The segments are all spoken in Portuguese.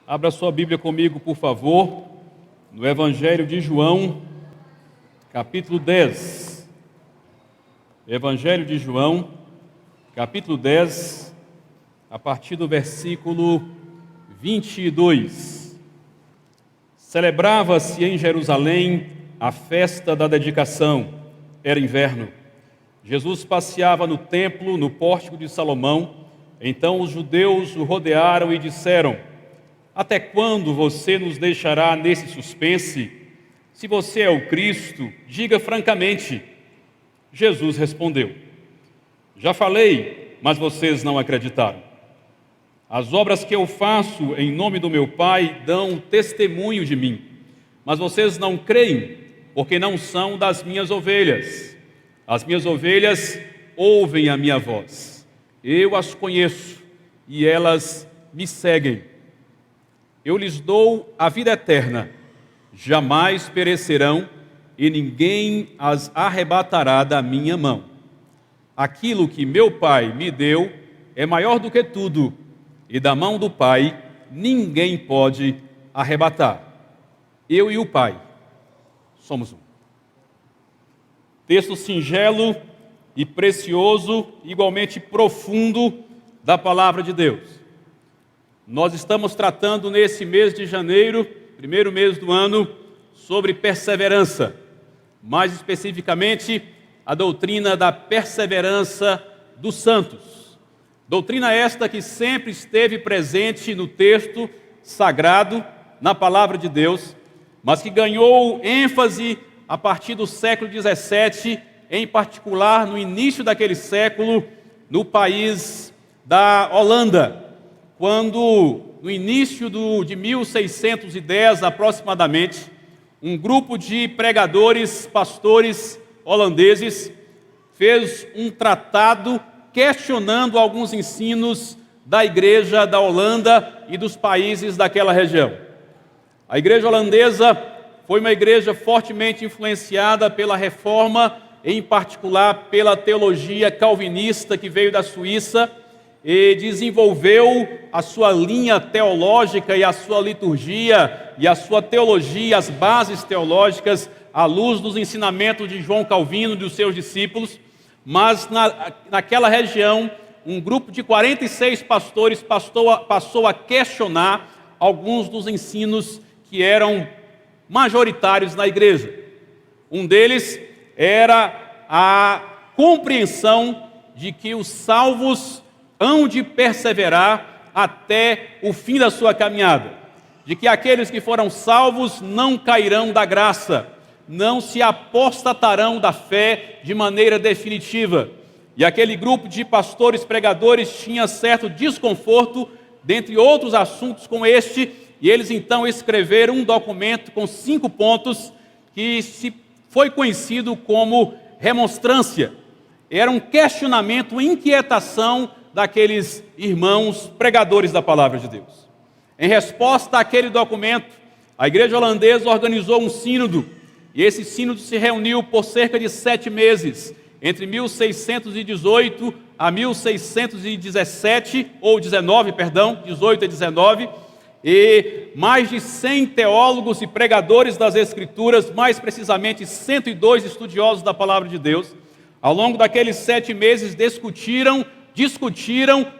Abra sua Bíblia comigo, por favor, no Evangelho de João, capítulo 10. Evangelho de João, capítulo 10, a partir do versículo 22. Celebrava-se em Jerusalém a festa da dedicação. Era inverno. Jesus passeava no templo, no pórtico de Salomão. Então os judeus o rodearam e disseram: até quando você nos deixará nesse suspense? Se você é o Cristo, diga francamente. Jesus respondeu: já falei, mas vocês não acreditaram. As obras que eu faço em nome do meu Pai dão testemunho de mim, mas vocês não creem, porque não são das minhas ovelhas. As minhas ovelhas ouvem a minha voz. Eu as conheço e elas me seguem. Eu lhes dou a vida eterna, jamais perecerão e ninguém as arrebatará da minha mão. Aquilo que meu Pai me deu é maior do que tudo, e da mão do Pai ninguém pode arrebatar. Eu e o Pai somos um. Texto singelo e precioso, igualmente profundo da palavra de Deus. Nós estamos tratando nesse mês de janeiro, primeiro mês do ano, sobre perseverança. Mais especificamente, a doutrina da perseverança dos santos. Doutrina esta que sempre esteve presente no texto sagrado, na palavra de Deus, mas que ganhou ênfase a partir do século XVII, em particular no início daquele século, no país da Holanda, quando, no início de 1610 aproximadamente, um grupo de pregadores, pastores holandeses, fez um tratado questionando alguns ensinos da igreja da Holanda e dos países daquela região. A igreja holandesa foi uma igreja fortemente influenciada pela Reforma, em particular pela teologia calvinista que veio da Suíça, e desenvolveu a sua linha teológica e a sua liturgia e a sua teologia, as bases teológicas, à luz dos ensinamentos de João Calvino e dos seus discípulos. Mas naquela região, um grupo de 46 pastores passou a questionar alguns dos ensinos que eram majoritários na igreja. Um deles era a compreensão de que os salvos hão de perseverar até o fim da sua caminhada, de que aqueles que foram salvos não cairão da graça, não se apostatarão da fé de maneira definitiva. E aquele grupo de pastores pregadores tinha certo desconforto, dentre outros assuntos como este, e eles então escreveram um documento com 5 pontos que foi conhecido como remonstrância. Era um questionamento, uma inquietação daqueles irmãos pregadores da palavra de Deus. Em resposta àquele documento, a igreja holandesa organizou um sínodo, e esse sínodo se reuniu por cerca de 7 meses, entre 1618 a 1617, ou 19, perdão, 18 a 19, e mais de 100 teólogos e pregadores das Escrituras, mais precisamente 102 estudiosos da palavra de Deus, ao longo daqueles 7 meses discutiram,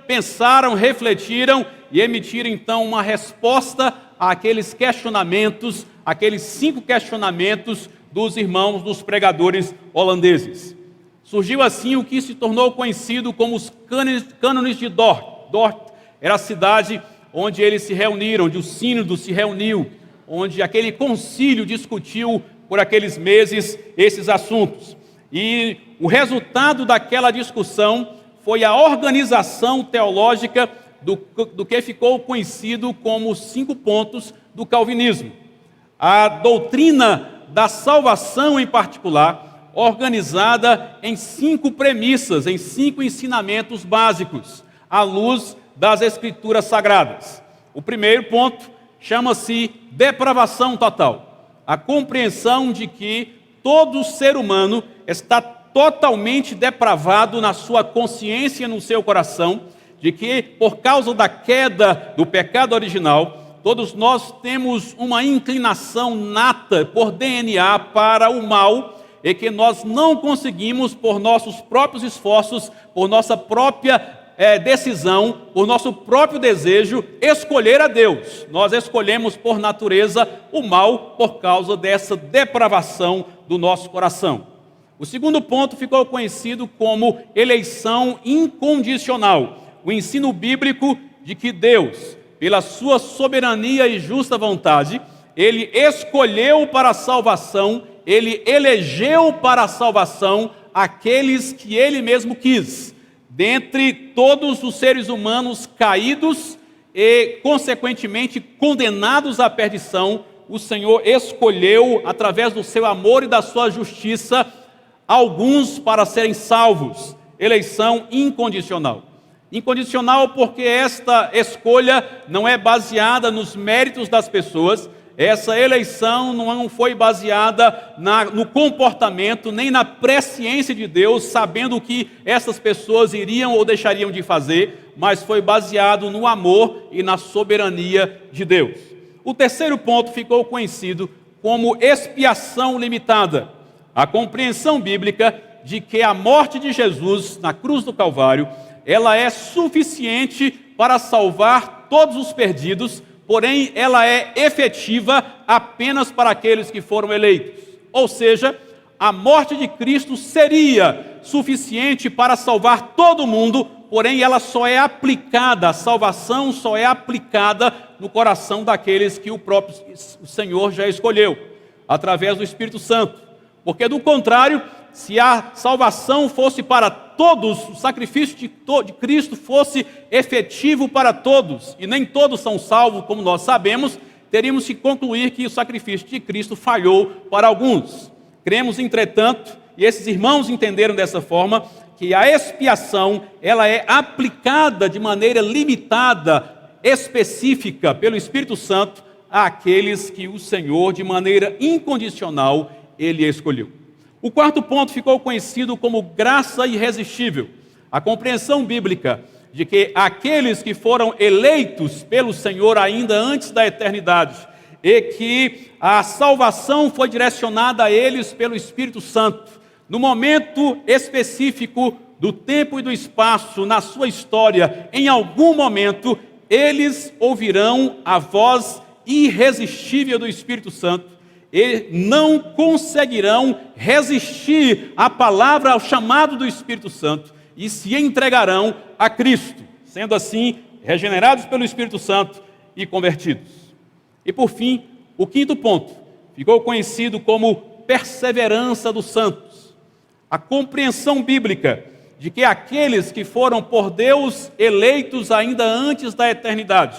pensaram, refletiram e emitiram então uma resposta àqueles questionamentos, aqueles 5 questionamentos dos irmãos, dos pregadores holandeses. Surgiu assim o que se tornou conhecido como os cânones de Dort. Dort era a cidade onde eles se reuniram, onde o sínodo se reuniu, onde aquele concílio discutiu por aqueles meses esses assuntos. E o resultado daquela discussão foi a organização teológica do que ficou conhecido como os 5 pontos do calvinismo. A doutrina da salvação em particular, organizada em 5 premissas, em 5 ensinamentos básicos, à luz das Escrituras Sagradas. O primeiro ponto chama-se depravação total. A compreensão de que todo ser humano está totalmente depravado na sua consciência e no seu coração, de que por causa da queda do pecado original, todos nós temos uma inclinação nata por DNA para o mal, e que nós não conseguimos, por nossos próprios esforços, por nossa própria decisão, por nosso próprio desejo, escolher a Deus. Nós escolhemos por natureza o mal por causa dessa depravação do nosso coração. O segundo ponto ficou conhecido como eleição incondicional. O ensino bíblico de que Deus, pela sua soberania e justa vontade, Ele escolheu para a salvação, Ele elegeu para a salvação aqueles que Ele mesmo quis. Dentre todos os seres humanos caídos e, consequentemente, condenados à perdição, o Senhor escolheu, através do seu amor e da sua justiça, alguns para serem salvos. Eleição incondicional. Incondicional porque esta escolha não é baseada nos méritos das pessoas. Essa eleição não foi baseada no comportamento, nem na presciência de Deus, sabendo o que essas pessoas iriam ou deixariam de fazer, mas foi baseado no amor e na soberania de Deus. O terceiro ponto ficou conhecido como expiação limitada. A compreensão bíblica de que a morte de Jesus na cruz do Calvário, ela é suficiente para salvar todos os perdidos, porém, ela é efetiva apenas para aqueles que foram eleitos. Ou seja, a morte de Cristo seria suficiente para salvar todo mundo, porém, ela só é aplicada, a salvação só é aplicada no coração daqueles que o próprio Senhor já escolheu, através do Espírito Santo. Porque, do contrário, se a salvação fosse para todos, o sacrifício de Cristo fosse efetivo para todos, e nem todos são salvos, como nós sabemos, teríamos que concluir que o sacrifício de Cristo falhou para alguns. Cremos, entretanto, e esses irmãos entenderam dessa forma, que a expiação, ela é aplicada de maneira limitada, específica, pelo Espírito Santo, àqueles que o Senhor, de maneira incondicional, Ele escolheu. O quarto ponto ficou conhecido como graça irresistível. A compreensão bíblica de que aqueles que foram eleitos pelo Senhor ainda antes da eternidade e que a salvação foi direcionada a eles pelo Espírito Santo, no momento específico do tempo e do espaço, na sua história, em algum momento, eles ouvirão a voz irresistível do Espírito Santo e não conseguirão resistir à palavra, ao chamado do Espírito Santo e se entregarão a Cristo, sendo assim regenerados pelo Espírito Santo e convertidos. E por fim, o quinto ponto ficou conhecido como perseverança dos santos. A compreensão bíblica de que aqueles que foram por Deus eleitos ainda antes da eternidade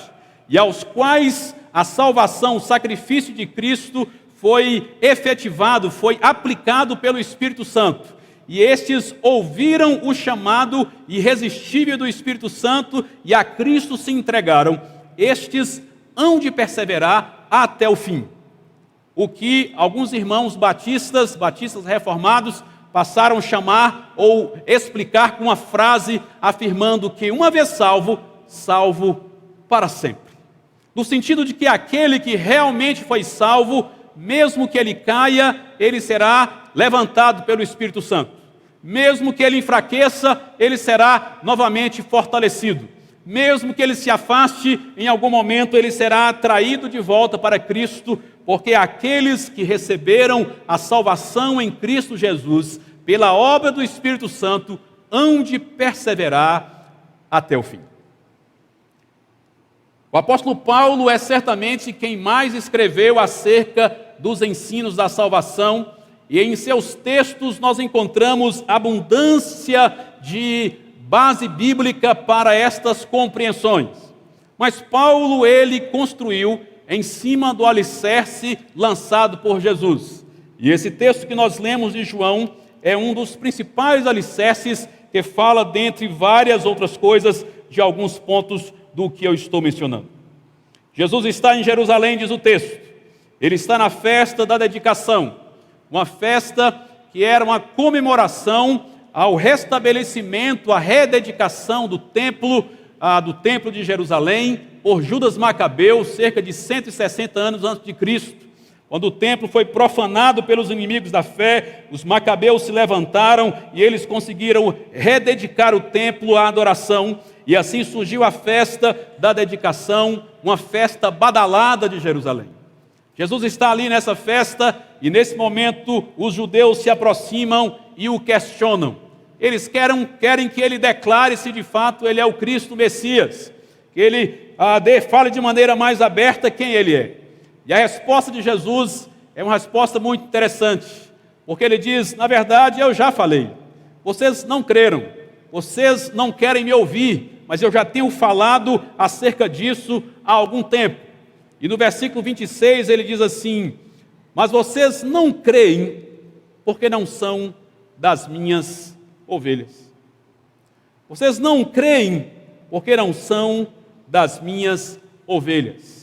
e aos quais a salvação, o sacrifício de Cristo foi efetivado, foi aplicado pelo Espírito Santo. E estes ouviram o chamado irresistível do Espírito Santo e a Cristo se entregaram. Estes hão de perseverar até o fim. O que alguns irmãos batistas reformados, passaram a chamar ou explicar com uma frase afirmando que uma vez salvo, salvo para sempre. No sentido de que aquele que realmente foi salvo, mesmo que ele caia, ele será levantado pelo Espírito Santo. Mesmo que ele enfraqueça, ele será novamente fortalecido. Mesmo que ele se afaste, em algum momento ele será atraído de volta para Cristo, porque aqueles que receberam a salvação em Cristo Jesus, pela obra do Espírito Santo, hão de perseverar até o fim. O apóstolo Paulo é certamente quem mais escreveu acerca dos ensinos da salvação, e em seus textos nós encontramos abundância de base bíblica para estas compreensões. Mas Paulo, ele construiu em cima do alicerce lançado por Jesus. E esse texto que nós lemos de João é um dos principais alicerces que fala, dentre várias outras coisas, de alguns pontos do que eu estou mencionando. Jesus está em Jerusalém, diz o texto. Ele está na festa da dedicação, uma festa que era uma comemoração ao restabelecimento, à rededicação do templo do Templo de Jerusalém por Judas Macabeu, cerca de 160 anos antes de Cristo. Quando o templo foi profanado pelos inimigos da fé, os macabeus se levantaram e eles conseguiram rededicar o templo à adoração. E assim surgiu a festa da dedicação, uma festa badalada de Jerusalém. Jesus está ali nessa festa e nesse momento os judeus se aproximam e o questionam. Eles querem que ele declare se de fato ele é o Cristo Messias, que ele fale de maneira mais aberta quem ele é. E a resposta de Jesus é uma resposta muito interessante, porque ele diz, na verdade eu já falei, vocês não creram, vocês não querem me ouvir, mas eu já tenho falado acerca disso há algum tempo. E no versículo 26 ele diz assim, mas vocês não creem porque não são das minhas ovelhas. Vocês não creem porque não são das minhas ovelhas.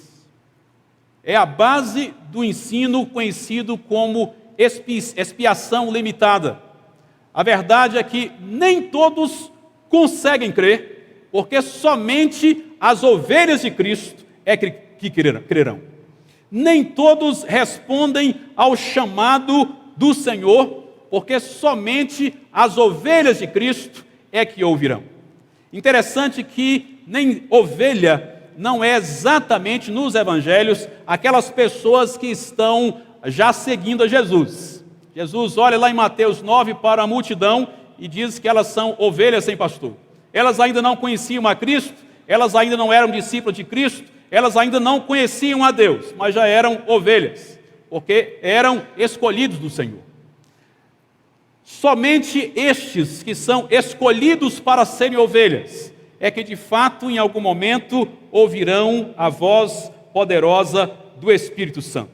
É a base do ensino conhecido como expiação limitada. A verdade é que nem todos conseguem crer, porque somente as ovelhas de Cristo é que crerão. Nem todos respondem ao chamado do Senhor, porque somente as ovelhas de Cristo é que ouvirão. Interessante que nem ovelha não é exatamente nos evangelhos aquelas pessoas que estão já seguindo a Jesus. Jesus olha lá em Mateus 9 para a multidão e diz que elas são ovelhas sem pastor. Elas ainda não conheciam a Cristo, elas ainda não eram discípulos de Cristo, elas ainda não conheciam a Deus, mas já eram ovelhas, porque eram escolhidos do Senhor. Somente estes que são escolhidos para serem ovelhas é que de fato em algum momento ouvirão a voz poderosa do Espírito Santo.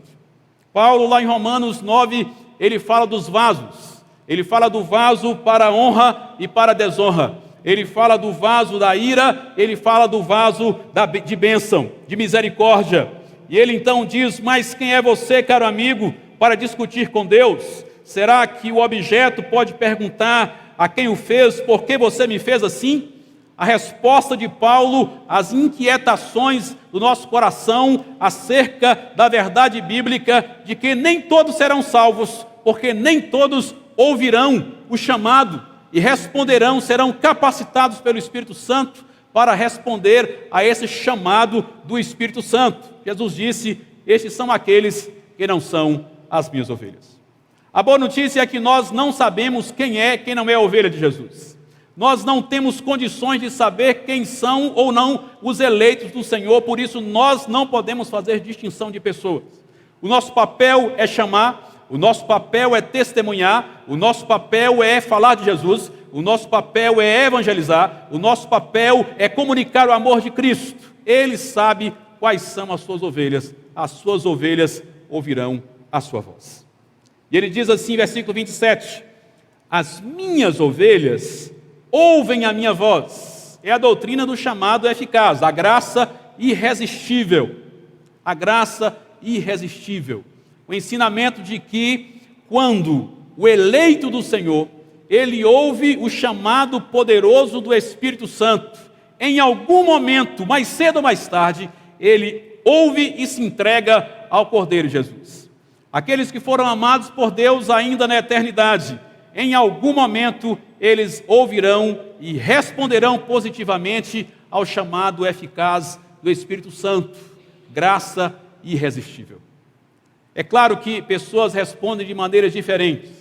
Paulo lá em Romanos 9, ele fala dos vasos, ele fala do vaso para a honra e para a desonra, ele fala do vaso da ira, ele fala do vaso de bênção, de misericórdia, e ele então diz, mas quem é você, caro amigo, para discutir com Deus? Será que o objeto pode perguntar a quem o fez, por que você me fez assim? A resposta de Paulo às inquietações do nosso coração acerca da verdade bíblica de que nem todos serão salvos, porque nem todos ouvirão o chamado e responderão, serão capacitados pelo Espírito Santo para responder a esse chamado do Espírito Santo. Jesus disse, estes são aqueles que não são as minhas ovelhas. A boa notícia é que nós não sabemos quem não é a ovelha de Jesus. Nós não temos condições de saber quem são ou não os eleitos do Senhor, por isso nós não podemos fazer distinção de pessoas. O nosso papel é chamar, o nosso papel é testemunhar, o nosso papel é falar de Jesus, o nosso papel é evangelizar, o nosso papel é comunicar o amor de Cristo. Ele sabe quais são as suas ovelhas ouvirão a sua voz. E ele diz assim, versículo 27, as minhas ovelhas ouvem a minha voz. É a doutrina do chamado eficaz, a graça irresistível. A graça irresistível. O ensinamento de que quando o eleito do Senhor, ele ouve o chamado poderoso do Espírito Santo, em algum momento, mais cedo ou mais tarde, ele ouve e se entrega ao Cordeiro Jesus. Aqueles que foram amados por Deus ainda na eternidade, em algum momento eles ouvirão e responderão positivamente ao chamado eficaz do Espírito Santo, graça irresistível. É claro que pessoas respondem de maneiras diferentes.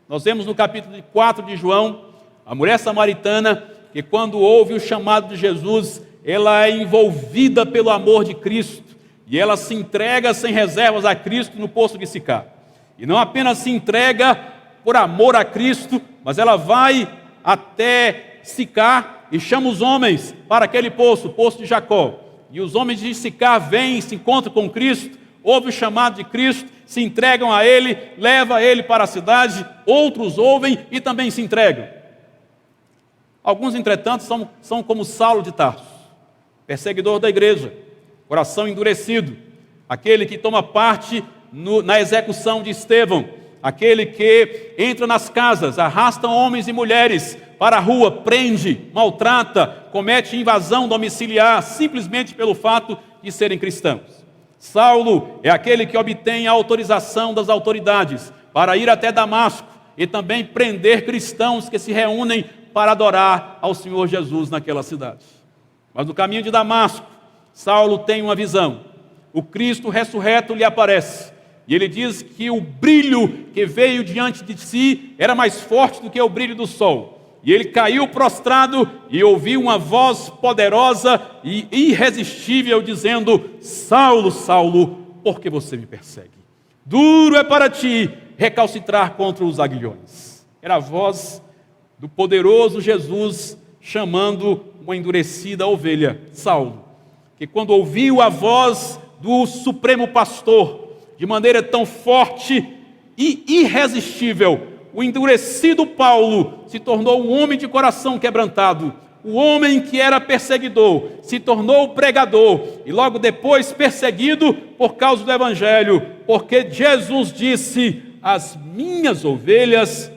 Nós vemos no capítulo 4 de João, a mulher samaritana, que quando ouve o chamado de Jesus, ela é envolvida pelo amor de Cristo, e ela se entrega sem reservas a Cristo no poço de Sicar. E não apenas se entrega por amor a Cristo, mas ela vai até Sicar e chama os homens para aquele poço, o poço de Jacó. E os homens de Sicar vêm e se encontram com Cristo, ouvem o chamado de Cristo, se entregam a Ele, levam ele para a cidade, outros ouvem e também se entregam. Alguns, entretanto, são como Saulo de Tarso, perseguidor da igreja, coração endurecido, aquele que toma parte na execução de Estevão, aquele que entra nas casas, arrasta homens e mulheres para a rua, prende, maltrata, comete invasão domiciliar, simplesmente pelo fato de serem cristãos. Saulo é aquele que obtém a autorização das autoridades para ir até Damasco e também prender cristãos que se reúnem para adorar ao Senhor Jesus naquela cidade. Mas no caminho de Damasco, Saulo tem uma visão. O Cristo ressurreto lhe aparece. E ele diz que o brilho que veio diante de si era mais forte do que o brilho do sol. E ele caiu prostrado e ouviu uma voz poderosa e irresistível dizendo: Saulo, Saulo, por que você me persegue? Duro é para ti recalcitrar contra os aguilhões. Era a voz do poderoso Jesus chamando uma endurecida ovelha, Saulo, que quando ouviu a voz do Supremo Pastor, de maneira tão forte e irresistível, o endurecido Paulo se tornou um homem de coração quebrantado. O homem que era perseguidor se tornou pregador e logo depois perseguido por causa do Evangelho, porque Jesus disse: as minhas ovelhas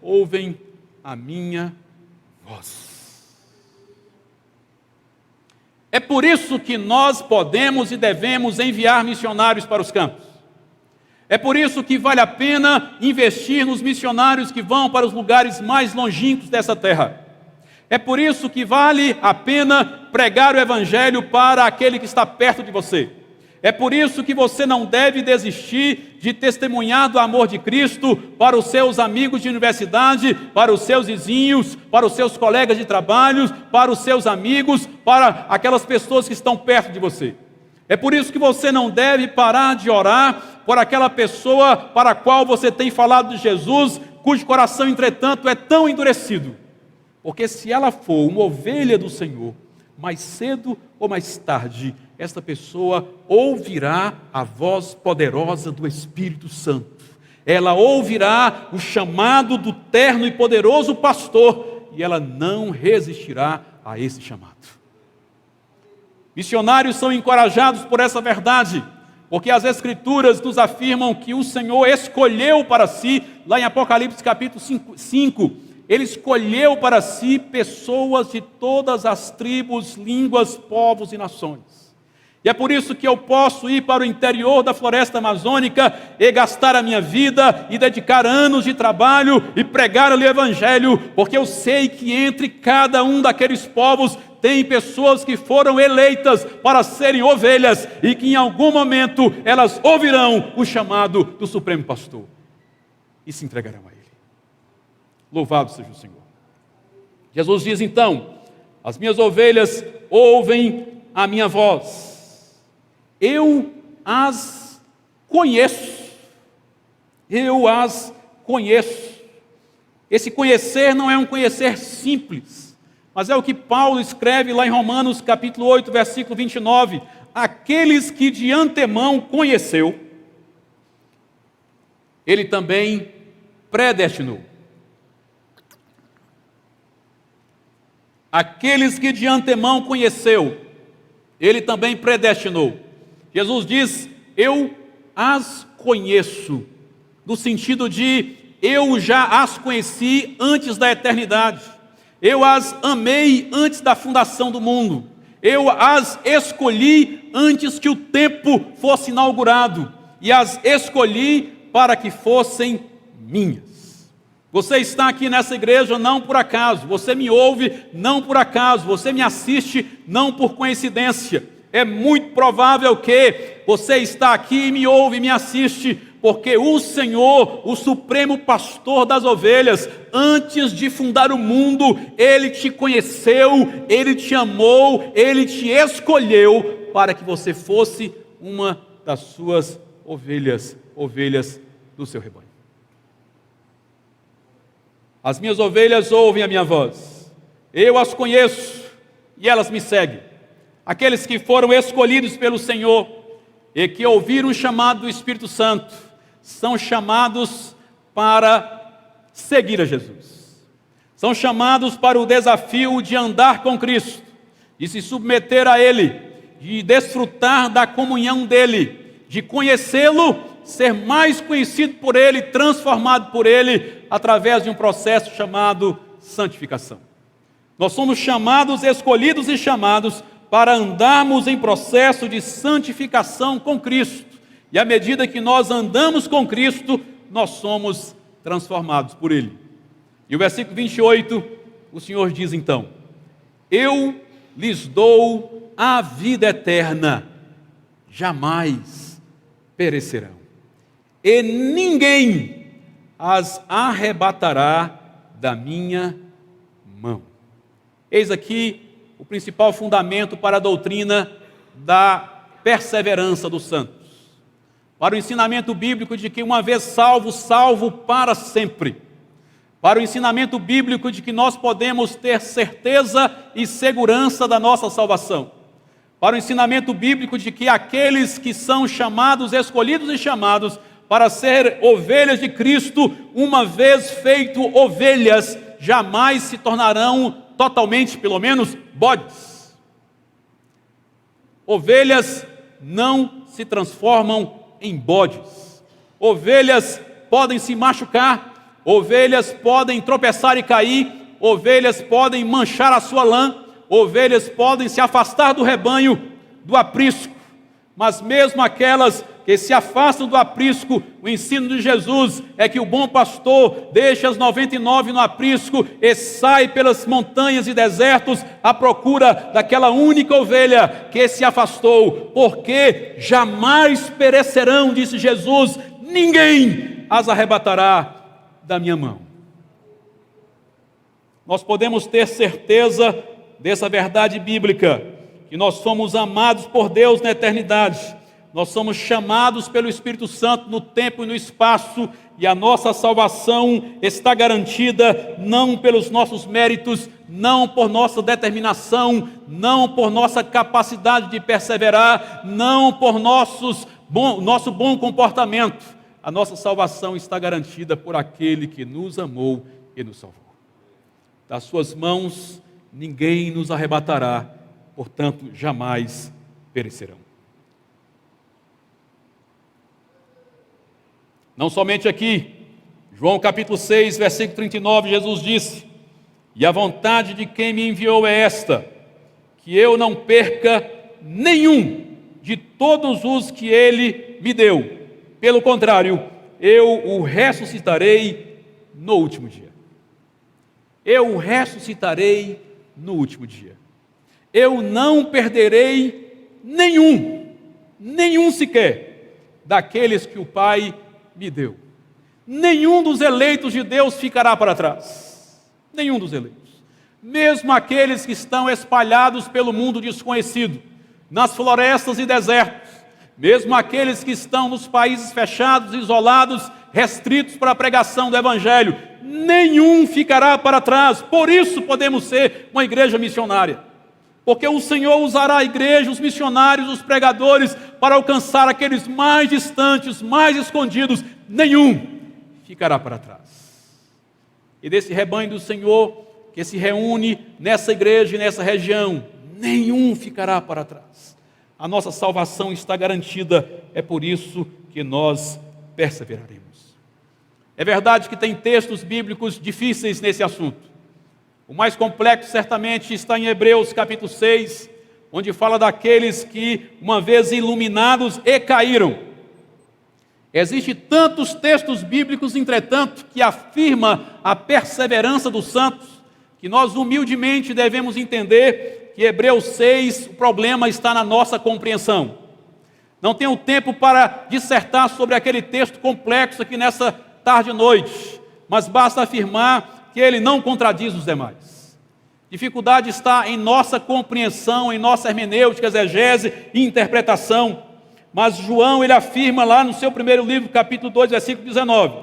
ouvem a minha voz. É por isso que nós podemos e devemos enviar missionários para os campos. É por isso que vale a pena investir nos missionários que vão para os lugares mais longínquos dessa terra. É por isso que vale a pena pregar o Evangelho para aquele que está perto de você. É por isso que você não deve desistir de testemunhar do amor de Cristo para os seus amigos de universidade, para os seus vizinhos, para os seus colegas de trabalho, para os seus amigos, para aquelas pessoas que estão perto de você. É por isso que você não deve parar de orar por aquela pessoa para a qual você tem falado de Jesus, cujo coração, entretanto, é tão endurecido. Porque se ela for uma ovelha do Senhor, mais cedo ou mais tarde, esta pessoa ouvirá a voz poderosa do Espírito Santo. Ela ouvirá o chamado do terno e poderoso pastor, e ela não resistirá a esse chamado. Missionários são encorajados por essa verdade, porque as Escrituras nos afirmam que o Senhor escolheu para si, lá em Apocalipse capítulo 5, Ele escolheu para si pessoas de todas as tribos, línguas, povos e nações. E é por isso que eu posso ir para o interior da floresta amazônica e gastar a minha vida e dedicar anos de trabalho e pregar ali o Evangelho, porque eu sei que entre cada um daqueles povos tem pessoas que foram eleitas para serem ovelhas e que em algum momento elas ouvirão o chamado do Supremo Pastor e se entregarão a Ele. Louvado seja o Senhor. Jesus diz então: as minhas ovelhas ouvem a minha voz. Eu as conheço. Eu as conheço. Esse conhecer não é um conhecer simples, mas é o que Paulo escreve lá em Romanos capítulo 8, versículo 29. Aqueles que de antemão conheceu, Ele também predestinou. Aqueles que de antemão conheceu, Ele também predestinou. Jesus diz: eu as conheço, no sentido de eu já as conheci antes da eternidade. Eu as amei antes da fundação do mundo. Eu as escolhi antes que o tempo fosse inaugurado. E as escolhi para que fossem minhas. Você está aqui nessa igreja não por acaso. Você me ouve não por acaso. Você me assiste não por coincidência. É muito provável que você está aqui e me ouve e me assiste porque o Senhor, o Supremo Pastor das ovelhas, antes de fundar o mundo, Ele te conheceu, Ele te amou, Ele te escolheu para que você fosse uma das suas ovelhas, ovelhas do seu rebanho. As minhas ovelhas ouvem a minha voz, eu as conheço e elas me seguem. Aqueles que foram escolhidos pelo Senhor e que ouviram o chamado do Espírito Santo, são chamados para seguir a Jesus. São chamados para o desafio de andar com Cristo, de se submeter a Ele, de desfrutar da comunhão dEle, de conhecê-lo, ser mais conhecido por Ele, transformado por Ele, através de um processo chamado santificação. Nós somos chamados, escolhidos e chamados para andarmos em processo de santificação com Cristo. E à medida que nós andamos com Cristo, nós somos transformados por Ele. E o versículo 28, o Senhor diz então: eu lhes dou a vida eterna, jamais perecerão, e ninguém as arrebatará da minha mão. Eis aqui o principal fundamento para a doutrina da perseverança dos santos. Para o ensinamento bíblico de que uma vez salvo, salvo para sempre. Para o ensinamento bíblico de que nós podemos ter certeza e segurança da nossa salvação. Para o ensinamento bíblico de que aqueles que são chamados, escolhidos e chamados para ser ovelhas de Cristo, uma vez feito ovelhas, jamais se tornarão totalmente, pelo menos, bodes. Ovelhas não se transformam em bodes. Ovelhas podem se machucar, ovelhas podem tropeçar e cair, ovelhas podem manchar a sua lã, ovelhas podem se afastar do rebanho, do aprisco, mas mesmo aquelas que se afastam do aprisco, o ensino de Jesus é que o bom pastor deixa as 99 no aprisco e sai pelas montanhas e desertos à procura daquela única ovelha que se afastou, porque jamais perecerão, disse Jesus, ninguém as arrebatará da minha mão. Nós podemos ter certeza dessa verdade bíblica, que nós somos amados por Deus na eternidade. Nós somos chamados pelo Espírito Santo no tempo e no espaço, e a nossa salvação está garantida não pelos nossos méritos, não por nossa determinação, não por nossa capacidade de perseverar, não por nosso bom comportamento. A nossa salvação está garantida por aquele que nos amou e nos salvou. Das suas mãos ninguém nos arrebatará, portanto jamais perecerão. Não somente aqui, João capítulo 6, versículo 39, Jesus disse: e a vontade de quem me enviou é esta, que eu não perca nenhum de todos os que ele me deu. Pelo contrário, eu o ressuscitarei no último dia. Eu o ressuscitarei no último dia. Eu não perderei nenhum sequer, daqueles que o Pai me deu. Nenhum dos eleitos de Deus ficará para trás. Nenhum dos eleitos. Mesmo aqueles que estão espalhados pelo mundo desconhecido, nas florestas e desertos, mesmo aqueles que estão nos países fechados, isolados, restritos para a pregação do Evangelho, nenhum ficará para trás. Por isso podemos ser uma igreja missionária. Porque o Senhor usará a igreja, os missionários, os pregadores, para alcançar aqueles mais distantes, mais escondidos. Nenhum ficará para trás. E desse rebanho do Senhor, que se reúne nessa igreja e nessa região, nenhum ficará para trás. A nossa salvação está garantida, é por isso que nós perseveraremos. É verdade que tem textos bíblicos difíceis nesse assunto. O mais complexo certamente está em Hebreus capítulo 6, onde fala daqueles que uma vez iluminados e caíram. Existem tantos textos bíblicos, entretanto, que afirma a perseverança dos santos, que nós humildemente devemos entender que Hebreus 6, o problema está na nossa compreensão. Não tenho tempo para dissertar sobre aquele texto complexo aqui nessa tarde e noite, mas basta afirmar que ele não contradiz os demais. Dificuldade está em nossa compreensão, em nossa hermenêutica, exegese e interpretação. Mas João, ele afirma lá no seu primeiro livro, capítulo 2, versículo 19: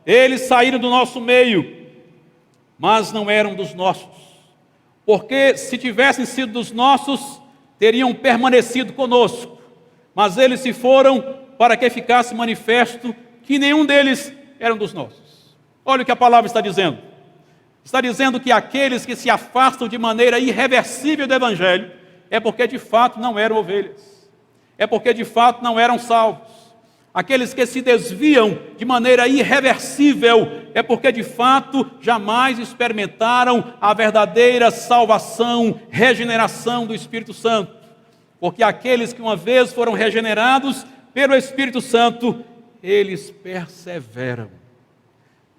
eles saíram do nosso meio, mas não eram dos nossos. Porque se tivessem sido dos nossos, teriam permanecido conosco. Mas eles se foram para que ficasse manifesto que nenhum deles eram dos nossos. Olha o que a palavra está dizendo. Está dizendo que aqueles que se afastam de maneira irreversível do Evangelho é porque de fato não eram ovelhas, é porque de fato não eram salvos. Aqueles que se desviam de maneira irreversível é porque de fato jamais experimentaram a verdadeira salvação, regeneração do Espírito Santo. Porque aqueles que uma vez foram regenerados pelo Espírito Santo, eles perseveram.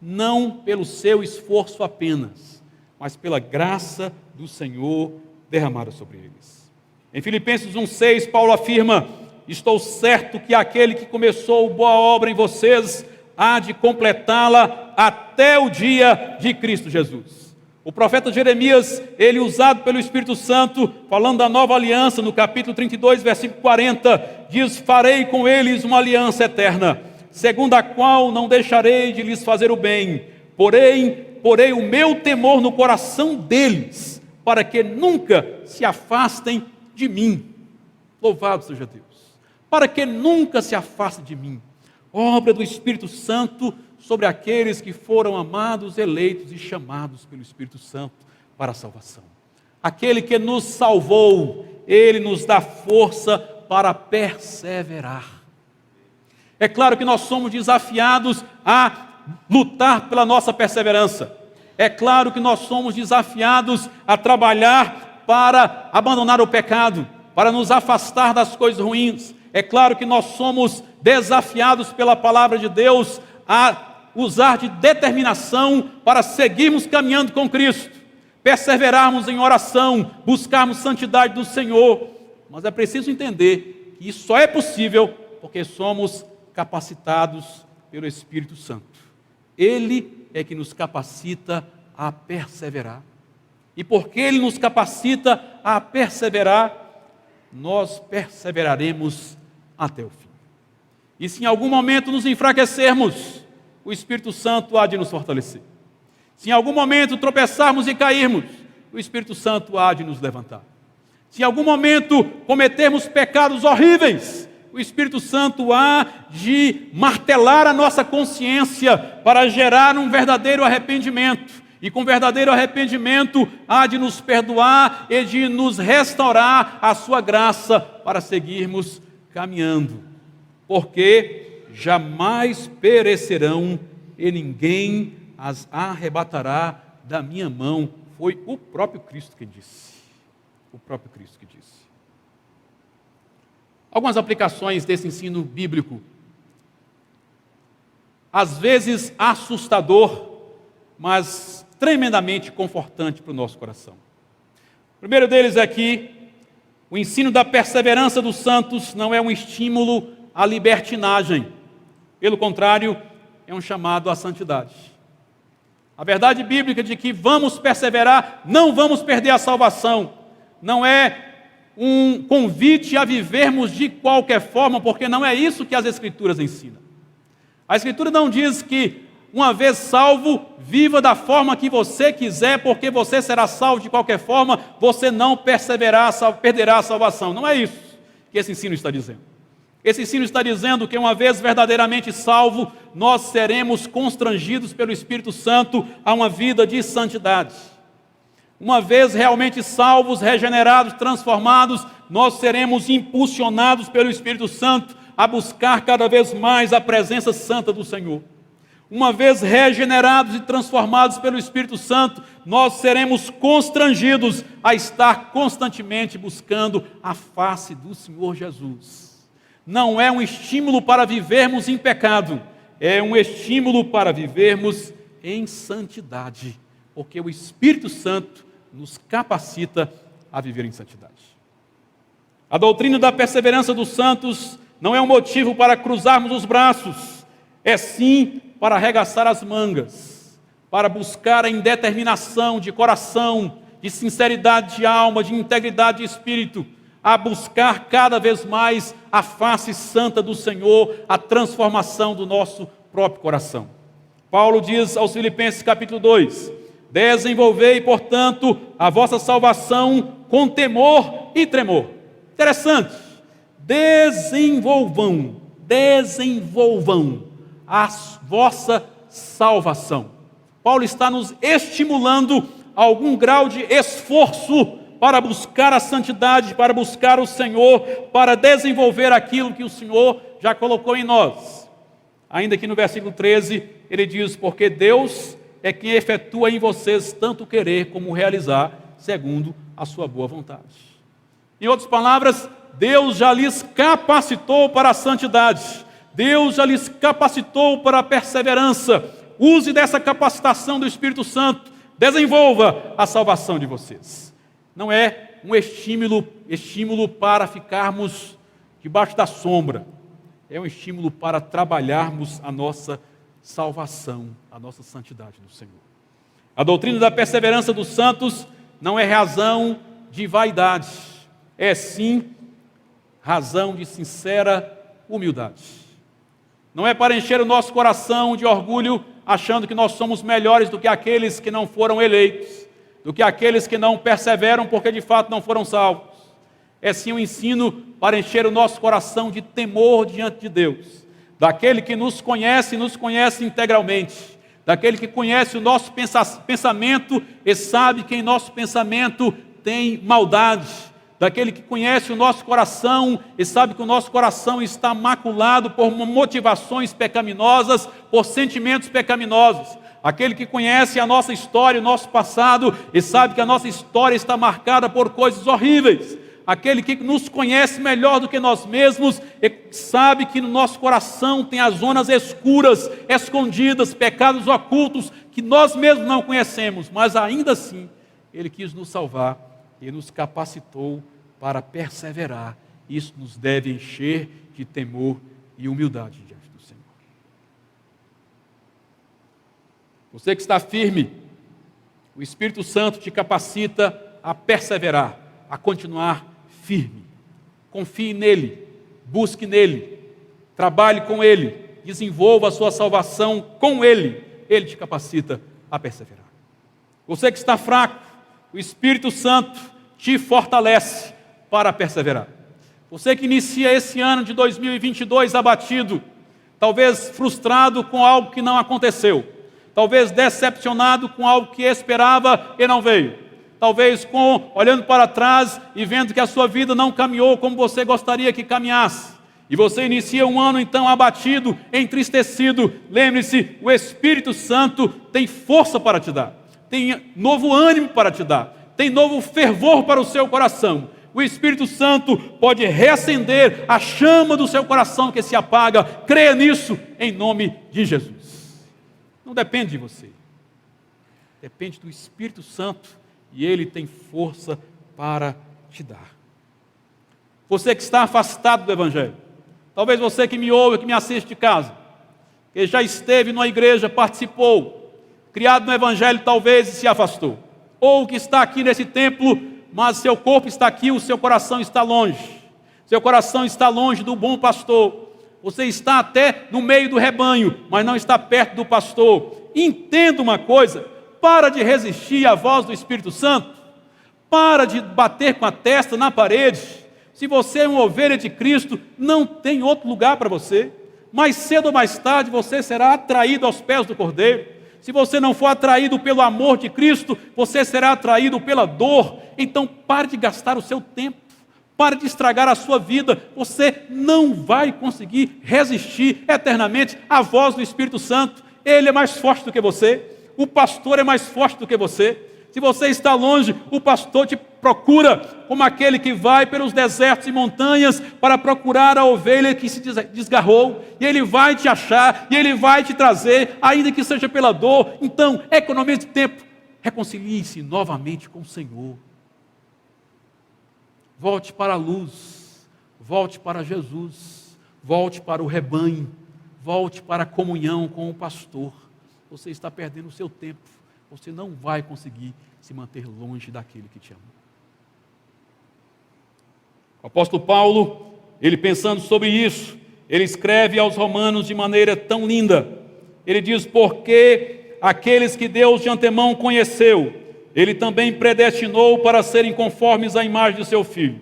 Não pelo seu esforço apenas, mas pela graça do Senhor derramada sobre eles. Em Filipenses 1,6, Paulo afirma: estou certo que aquele que começou boa obra em vocês há de completá-la até o dia de Cristo Jesus. O profeta Jeremias, ele usado pelo Espírito Santo, falando da nova aliança, no capítulo 32, versículo 40, diz: farei com eles uma aliança eterna, segundo a qual não deixarei de lhes fazer o bem, porei o meu temor no coração deles, para que nunca se afastem de mim. Louvado seja Deus! Para que nunca se afastem de mim. Obra do Espírito Santo sobre aqueles que foram amados, eleitos e chamados pelo Espírito Santo para a salvação. Aquele que nos salvou, ele nos dá força para perseverar. É claro que nós somos desafiados a lutar pela nossa perseverança. É claro que nós somos desafiados a trabalhar para abandonar o pecado, para nos afastar das coisas ruins. É claro que nós somos desafiados pela palavra de Deus a usar de determinação para seguirmos caminhando com Cristo, perseverarmos em oração, buscarmos santidade do Senhor. Mas é preciso entender que isso só é possível porque somos capacitados pelo Espírito Santo. Ele é que nos capacita a perseverar. E porque Ele nos capacita a perseverar, nós perseveraremos até o fim. E se em algum momento nos enfraquecermos, o Espírito Santo há de nos fortalecer. Se em algum momento tropeçarmos e cairmos, o Espírito Santo há de nos levantar. Se em algum momento cometermos pecados horríveis, o Espírito Santo há de martelar a nossa consciência para gerar um verdadeiro arrependimento. E com verdadeiro arrependimento há de nos perdoar e de nos restaurar a sua graça para seguirmos caminhando. Porque jamais perecerão e ninguém as arrebatará da minha mão. Foi o próprio Cristo que disse. O próprio Cristo que disse. Algumas aplicações desse ensino bíblico. Às vezes assustador, mas tremendamente confortante para o nosso coração. O primeiro deles é que o ensino da perseverança dos santos não é um estímulo à libertinagem. Pelo contrário, é um chamado à santidade. A verdade bíblica de que vamos perseverar, não vamos perder a salvação, não é um convite a vivermos de qualquer forma, porque não é isso que as Escrituras ensinam. A Escritura não diz que, uma vez salvo, viva da forma que você quiser, porque você será salvo de qualquer forma, você não perderá a salvação. Não é isso que esse ensino está dizendo. Esse ensino está dizendo que, uma vez verdadeiramente salvo, nós seremos constrangidos pelo Espírito Santo a uma vida de santidade. Uma vez realmente salvos, regenerados, transformados, nós seremos impulsionados pelo Espírito Santo a buscar cada vez mais a presença santa do Senhor. Uma vez regenerados e transformados pelo Espírito Santo, nós seremos constrangidos a estar constantemente buscando a face do Senhor Jesus. Não é um estímulo para vivermos em pecado, é um estímulo para vivermos em santidade, porque o Espírito Santo nos capacita a viver em santidade. A doutrina da perseverança dos santos não é um motivo para cruzarmos os braços, é sim para arregaçar as mangas, para buscar a indeterminação de coração, de sinceridade de alma, de integridade de espírito, a buscar cada vez mais a face santa do Senhor, a transformação do nosso próprio coração. Paulo diz aos Filipenses capítulo 2, desenvolvei, portanto, a vossa salvação com temor e tremor. Interessante, desenvolvam a vossa salvação. Paulo está nos estimulando a algum grau de esforço para buscar a santidade, para buscar o Senhor, para desenvolver aquilo que o Senhor já colocou em nós. ainda que no versículo 13 ele diz: porque Deus é quem efetua em vocês tanto querer como realizar, segundo a sua boa vontade. Em outras palavras, Deus já lhes capacitou para a santidade, Deus já lhes capacitou para a perseverança. Use dessa capacitação do Espírito Santo, desenvolva a salvação de vocês. Não é um estímulo para ficarmos debaixo da sombra, é um estímulo para trabalharmos a nossa salvação, a nossa santidade no Senhor. A doutrina da perseverança dos santos não é razão de vaidade, é sim razão de sincera humildade. Não é para encher o nosso coração de orgulho, achando que nós somos melhores do que aqueles que não foram eleitos, do que aqueles que não perseveram porque de fato não foram salvos. É sim um ensino para encher o nosso coração de temor diante de Deus, daquele que nos conhece integralmente, daquele que conhece o nosso pensamento e sabe que em nosso pensamento tem maldade, daquele que conhece o nosso coração e sabe que o nosso coração está maculado por motivações pecaminosas, por sentimentos pecaminosos, aquele que conhece a nossa história, o nosso passado e sabe que a nossa história está marcada por coisas horríveis, aquele que nos conhece melhor do que nós mesmos e sabe que no nosso coração tem as zonas escuras, escondidas, pecados ocultos que nós mesmos não conhecemos, mas ainda assim Ele quis nos salvar e nos capacitou para perseverar. Isso nos deve encher de temor e humildade diante do Senhor. Você que está firme, o Espírito Santo te capacita a perseverar, a continuar firme. Confie nele, busque nele, trabalhe com ele, desenvolva a sua salvação com ele. Ele te capacita a perseverar. Você que está fraco, o Espírito Santo te fortalece para perseverar. Você que inicia esse ano de 2022 abatido, talvez frustrado com algo que não aconteceu, talvez decepcionado com algo que esperava e não veio, talvez olhando para trás e vendo que a sua vida não caminhou como você gostaria que caminhasse, e você inicia um ano então abatido, entristecido. Lembre-se, o Espírito Santo tem força para te dar, tem novo ânimo para te dar, tem novo fervor para o seu coração. O Espírito Santo pode reacender a chama do seu coração que se apaga. Creia nisso em nome de Jesus. Não depende de você, depende do Espírito Santo, e Ele tem força para te dar. Você que está afastado do Evangelho, talvez você que me ouve, que me assiste de casa, que já esteve numa igreja, participou, criado no Evangelho talvez e se afastou, ou que está aqui nesse templo, mas seu corpo está aqui, o seu coração está longe, seu coração está longe do bom pastor, você está até no meio do rebanho, mas não está perto do pastor. Entenda uma coisa: para de resistir à voz do Espírito Santo, para de bater com a testa na parede. Se você é uma ovelha de Cristo, não tem outro lugar para você. Mais cedo ou mais tarde você será atraído aos pés do Cordeiro. Se você não for atraído pelo amor de Cristo, você será atraído pela dor. Então pare de gastar o seu tempo, pare de estragar a sua vida. Você não vai conseguir resistir eternamente à voz do Espírito Santo. Ele é mais forte do que você, o pastor é mais forte do que você. Se você está longe, o pastor te procura como aquele que vai pelos desertos e montanhas para procurar a ovelha que se desgarrou, e ele vai te achar, e ele vai te trazer, ainda que seja pela dor. Então, economize tempo, reconcilie-se novamente com o Senhor. Volte para a luz, volte para Jesus, volte para o rebanho, volte para a comunhão com o pastor. Você está perdendo o seu tempo, você não vai conseguir se manter longe daquele que te ama. O apóstolo Paulo, ele pensando sobre isso, ele escreve aos Romanos de maneira tão linda. Ele diz: porque aqueles que Deus de antemão conheceu, Ele também predestinou para serem conformes à imagem de seu Filho,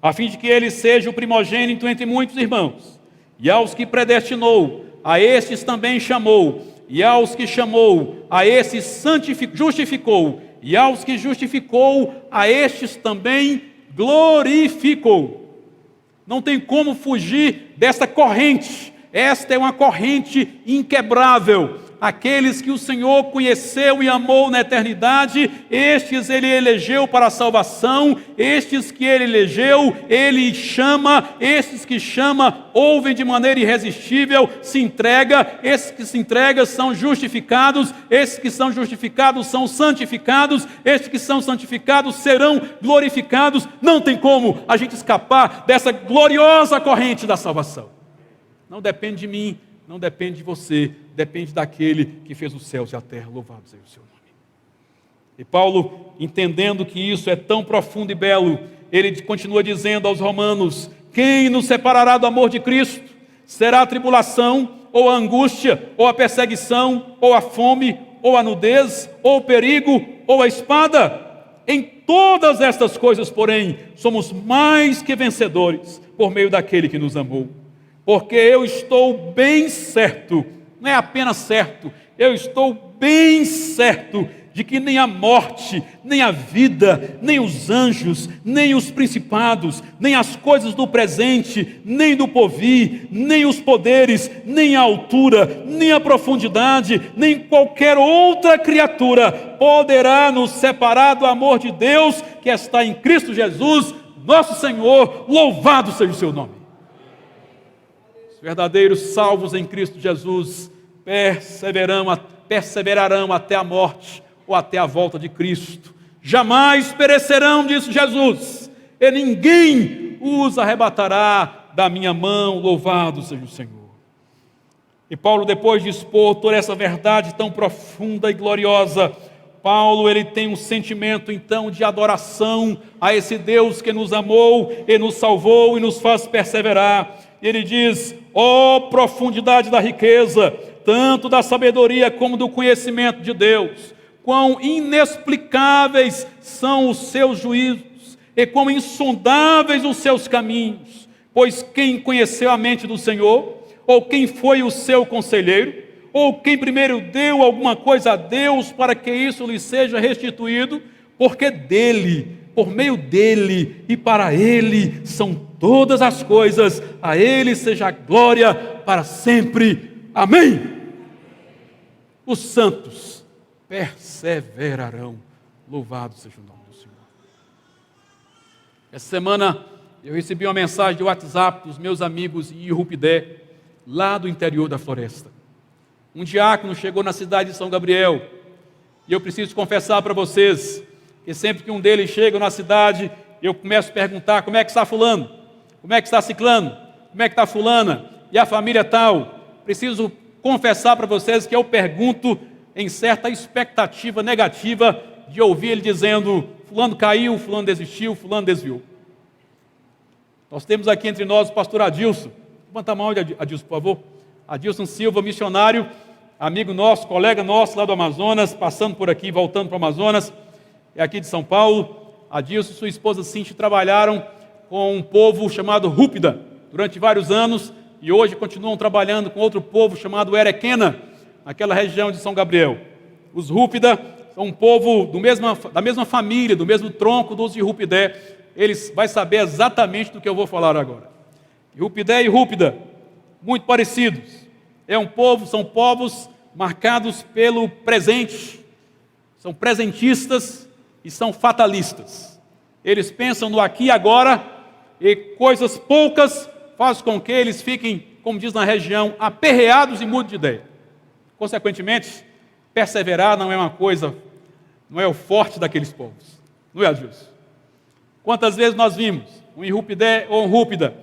a fim de que ele seja o primogênito entre muitos irmãos. E aos que predestinou, a estes também chamou. E aos que chamou, a estes justificou. E aos que justificou, a estes também glorificou. Não tem como fugir dessa corrente Esta é uma corrente inquebrável. Aqueles que o Senhor conheceu e amou na eternidade, estes Ele elegeu para a salvação, estes que Ele elegeu, Ele chama, estes que chama, ouvem de maneira irresistível, se entrega, esses que se entregam são justificados, esses que são justificados são santificados, estes que são santificados serão glorificados. Não tem como a gente escapar dessa gloriosa corrente da salvação. Não depende de mim, não depende de você, depende daquele que fez os céus e a terra. Louvado seja o seu nome. E Paulo, entendendo que isso é tão profundo e belo, ele continua dizendo aos romanos: quem nos separará do amor de Cristo? Será a tribulação, ou a angústia, ou a perseguição, ou a fome, ou a nudez, ou o perigo, ou a espada? Em todas estas coisas, porém, somos mais que vencedores por meio daquele que nos amou. Porque eu estou bem certo, não é apenas certo, eu estou bem certo de que nem a morte, nem a vida, nem os anjos, nem os principados, nem as coisas do presente, nem do porvir, nem os poderes, nem a altura, nem a profundidade, nem qualquer outra criatura poderá nos separar do amor de Deus que está em Cristo Jesus, nosso Senhor. Louvado seja o seu nome. Verdadeiros salvos em Cristo Jesus perseverarão até a morte ou até a volta de Cristo. Jamais perecerão, disse Jesus, e ninguém os arrebatará da minha mão. Louvado seja o Senhor. E Paulo, depois de expor toda essa verdade tão profunda e gloriosa, Paulo, ele tem um sentimento então de adoração a esse Deus que nos amou e nos salvou e nos faz perseverar. Ele diz: ó profundidade da riqueza, tanto da sabedoria como do conhecimento de Deus, quão inexplicáveis são os seus juízos e quão insondáveis os seus caminhos. Pois quem conheceu a mente do Senhor, ou quem foi o seu conselheiro, ou quem primeiro deu alguma coisa a Deus para que isso lhe seja restituído? Porque dele, por meio dele e para ele são todas as coisas, a ele seja a glória para sempre. Amém. Os santos perseverarão. Louvado seja o nome do Senhor. Essa semana eu recebi uma mensagem de WhatsApp dos meus amigos em Irupidé, lá do interior da floresta. Um diácono chegou na cidade de São Gabriel, e eu preciso confessar para vocês que sempre que um deles chega na cidade, eu começo a perguntar: como é que está fulano? Como é que está ciclano? Como é que está fulana? E a família tal? Preciso confessar para vocês que eu pergunto em certa expectativa negativa de ouvir ele dizendo: fulano caiu, fulano desistiu, fulano desviou. Nós temos aqui entre nós o pastor Adilson. Levanta a mão, Adilson, por favor. Adilson Silva, missionário, amigo nosso, colega nosso lá do Amazonas, passando por aqui, voltando para o Amazonas, é aqui de São Paulo. Adilson e sua esposa Cintia trabalharam com um povo chamado Rúpida durante vários anos, e hoje continuam trabalhando com outro povo chamado Erequena, naquela região de São Gabriel. Os Rúpida são um povo da mesma família, do mesmo tronco dos de Irupidé. Eles vão saber exatamente do que eu vou falar agora. Irupidé e Rúpida, muito parecidos. São povos marcados pelo presente, são presentistas e são fatalistas. Eles pensam no aqui e agora, e coisas poucas fazem com que eles fiquem, como diz na região, aperreados e mudem de ideia. Consequentemente, perseverar não é uma coisa, não é o forte daqueles povos. Não é, Adilson? Quantas vezes nós vimos um Irupidé ou um Rúpida,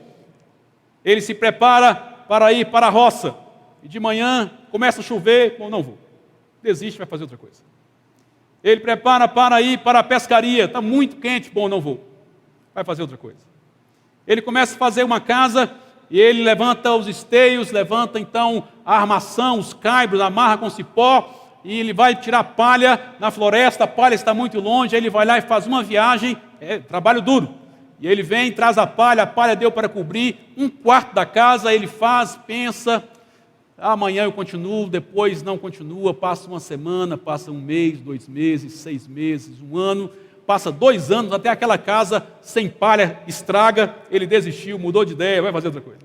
ele se prepara para ir para a roça, e de manhã começa a chover, bom, não vou. Desiste, vai fazer outra coisa. Ele prepara para ir para a pescaria, está muito quente, bom, não vou. Vai fazer outra coisa. Ele começa a fazer uma casa, e ele levanta os esteios, levanta então a armação, os caibros, amarra com cipó, e ele vai tirar palha na floresta, a palha está muito longe, ele vai lá e faz uma viagem, trabalho duro. E ele vem, traz a palha deu para cobrir um quarto da casa, ele faz, pensa, amanhã eu continuo, depois não continua, passa uma semana, passa um mês, 2 meses, 6 meses, 1 ano, passa 2 anos, até aquela casa sem palha estraga, ele desistiu, mudou de ideia, vai fazer outra coisa.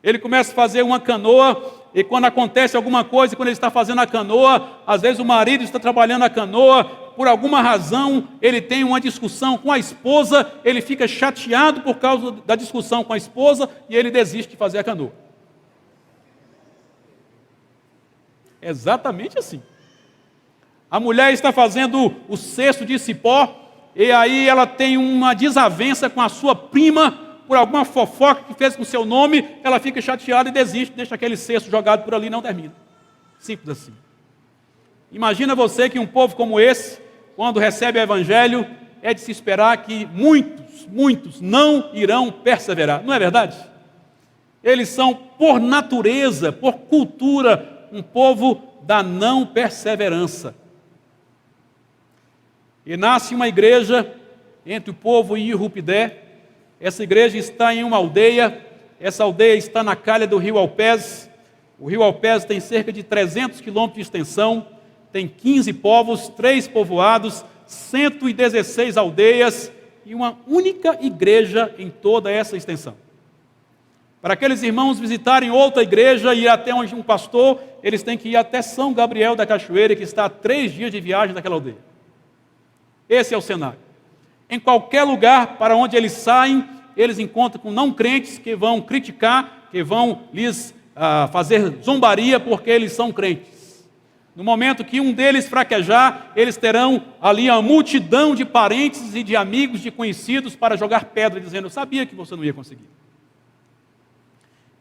Ele começa a fazer uma canoa, e quando acontece alguma coisa, quando ele está fazendo a canoa, às vezes o marido está trabalhando a canoa, por alguma razão ele tem uma discussão com a esposa, ele fica chateado por causa da discussão com a esposa, e ele desiste de fazer a canoa. É exatamente assim. A mulher está fazendo o cesto de cipó, e aí ela tem uma desavença com a sua prima, por alguma fofoca que fez com o seu nome, ela fica chateada e desiste, deixa aquele cesto jogado por ali e não termina. Simples assim. Imagina você que um povo como esse, quando recebe o Evangelho, é de se esperar que muitos não irão perseverar. Não é verdade? Eles são, por natureza, por cultura, um povo da não perseverança. E nasce uma igreja entre o povo e Irupidé. Essa igreja está em uma aldeia, essa aldeia está na calha do rio Alpés. O rio Alpés tem cerca de 300 quilômetros de extensão, tem 15 povos, 3 povoados, 116 aldeias e uma única igreja em toda essa extensão. Para aqueles irmãos visitarem outra igreja e ir até onde um pastor, eles têm que ir até São Gabriel da Cachoeira, que está a 3 dias de viagem daquela aldeia. Esse é o cenário. Em qualquer lugar para onde eles saem, eles encontram com não crentes que vão criticar, que vão lhes fazer zombaria porque eles são crentes. No momento que um deles fraquejar, eles terão ali a multidão de parentes e de amigos, de conhecidos para jogar pedra, dizendo: eu sabia que você não ia conseguir.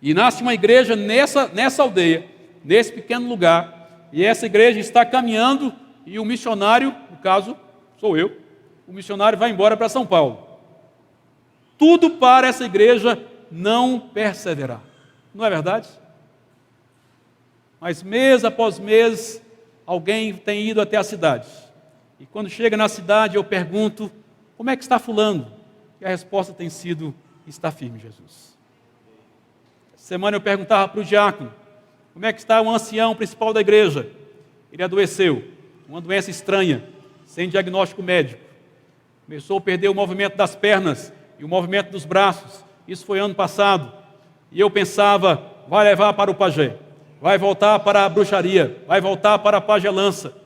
E nasce uma igreja nessa aldeia, nesse pequeno lugar, e essa igreja está caminhando, e o missionário, no caso, sou eu, o missionário vai embora para São Paulo. Tudo para essa igreja não perseverar. Não é verdade? Mas mês após mês, alguém tem ido até a cidade. E quando chega na cidade, eu pergunto: como é que está fulano? E a resposta tem sido: está firme, Jesus. Essa semana eu perguntava para o diácono: como é que está o ancião principal da igreja? Ele adoeceu, uma doença estranha, sem diagnóstico médico. Começou a perder o movimento das pernas e o movimento dos braços. Isso foi ano passado. E eu pensava: vai levar para o pajé, vai voltar para a bruxaria, vai voltar para a pagelança,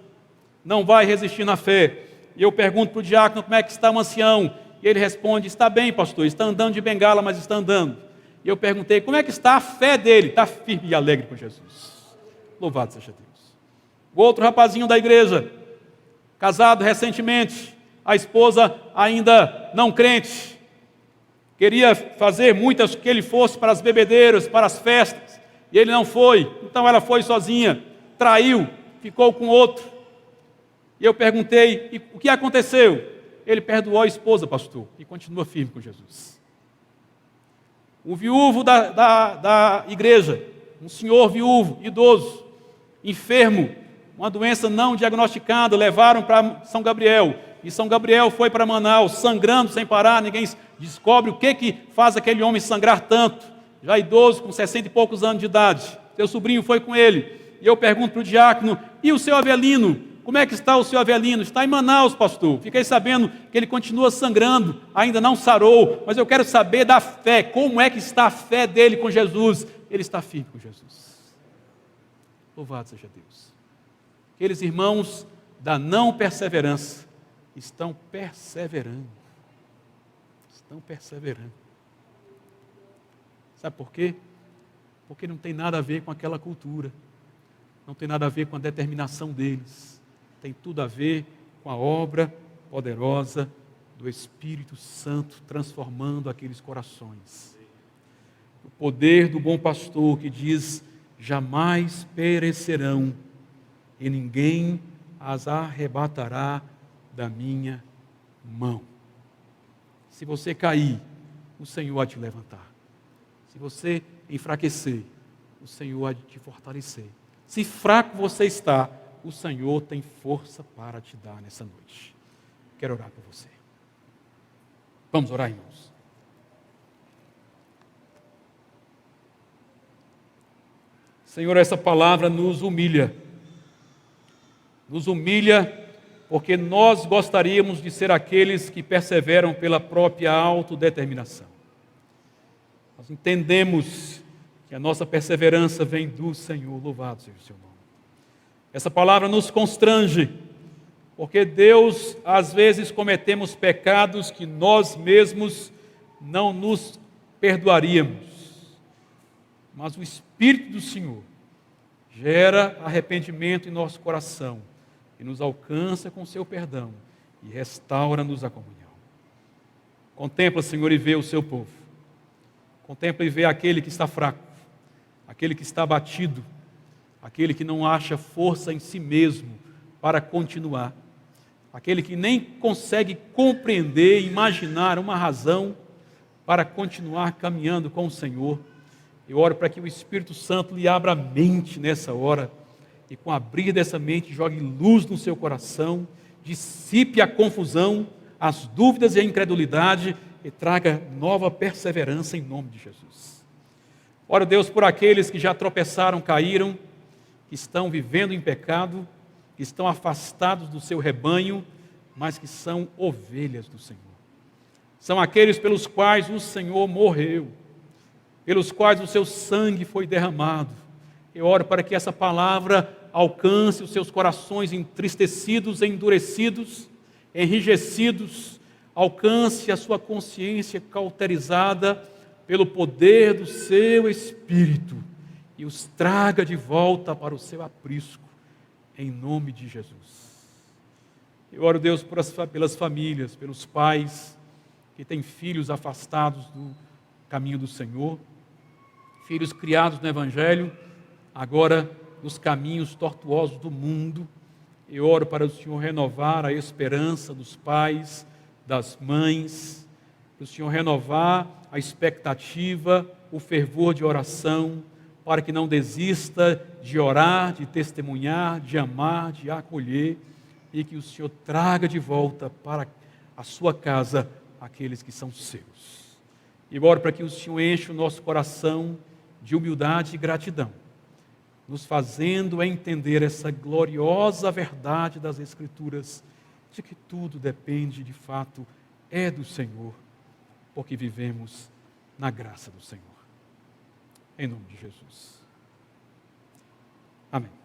não vai resistir na fé. E eu pergunto para o diácono: como é que está o ancião? E ele responde: está bem, pastor, está andando de bengala, mas está andando. E eu perguntei: como é que está a fé dele? Está firme e alegre com Jesus. Louvado seja Deus. O outro rapazinho da igreja, casado recentemente, a esposa ainda não crente, queria fazer muitas que ele fosse para as bebedeiras, para as festas, e ele não foi, então ela foi sozinha, traiu, ficou com outro. E eu perguntei: e o que aconteceu? Ele perdoou a esposa, pastor, e continua firme com Jesus. Um viúvo da igreja, um senhor viúvo, idoso, enfermo, uma doença não diagnosticada, levaram para São Gabriel, e São Gabriel foi para Manaus, sangrando sem parar, ninguém descobre o que faz aquele homem sangrar tanto, já idoso, com 60 e poucos anos de idade. Seu sobrinho foi com ele, e eu pergunto para o diácono: e o seu Avelino? Como é que está o seu Avelino? Está em Manaus, pastor. Fiquei sabendo que ele continua sangrando, ainda não sarou, mas eu quero saber da fé, como é que está a fé dele com Jesus? Ele está firme com Jesus. Louvado seja Deus. Aqueles irmãos da não perseverança estão perseverando. Estão perseverando. Sabe por quê? Porque não tem nada a ver com aquela cultura. Não tem nada a ver com a determinação deles. Tem tudo a ver com a obra poderosa do Espírito Santo transformando aqueles corações. O poder do bom pastor que diz: jamais perecerão e ninguém as arrebatará da minha mão. Se você cair, o Senhor há de te levantar. Se você enfraquecer, o Senhor há de te fortalecer. Se fraco você está, o Senhor tem força para te dar nessa noite. Quero orar por você. Vamos orar, irmãos. Senhor, essa palavra nos humilha. Nos humilha porque nós gostaríamos de ser aqueles que perseveram pela própria autodeterminação. Nós entendemos que que a nossa perseverança vem do Senhor, louvado seja o seu nome. Essa palavra nos constrange, porque Deus, às vezes, cometemos pecados que nós mesmos não nos perdoaríamos. Mas o Espírito do Senhor gera arrependimento em nosso coração e nos alcança com seu perdão e restaura-nos a comunhão. Contempla, Senhor, e vê o seu povo. Contempla e vê aquele que está fraco, aquele que está abatido, aquele que não acha força em si mesmo para continuar, aquele que nem consegue compreender, imaginar uma razão para continuar caminhando com o Senhor. Eu oro para que o Espírito Santo lhe abra a mente nessa hora e com abrir dessa mente jogue luz no seu coração, dissipe a confusão, as dúvidas e a incredulidade e traga nova perseverança em nome de Jesus. Oro, Deus, por aqueles que já tropeçaram, caíram, que estão vivendo em pecado, que estão afastados do seu rebanho, mas que são ovelhas do Senhor. São aqueles pelos quais o Senhor morreu, pelos quais o seu sangue foi derramado. Eu oro para que essa palavra alcance os seus corações entristecidos, endurecidos, enrijecidos, alcance a sua consciência cauterizada pelo poder do seu Espírito e os traga de volta para o seu aprisco, em nome de Jesus. Eu oro, Deus, pelas famílias, pelos pais que têm filhos afastados do caminho do Senhor, filhos criados no Evangelho, agora nos caminhos tortuosos do mundo. Eu oro para o Senhor renovar a esperança dos pais, das mães, para o Senhor renovar a expectativa, o fervor de oração, para que não desista de orar, de testemunhar, de amar, de acolher, e que o Senhor traga de volta para a sua casa aqueles que são seus. E oro para que o Senhor enche o nosso coração de humildade e gratidão, nos fazendo entender essa gloriosa verdade das Escrituras, de que tudo depende, de fato, é do Senhor, porque vivemos na graça do Senhor. Em nome de Jesus. Amém.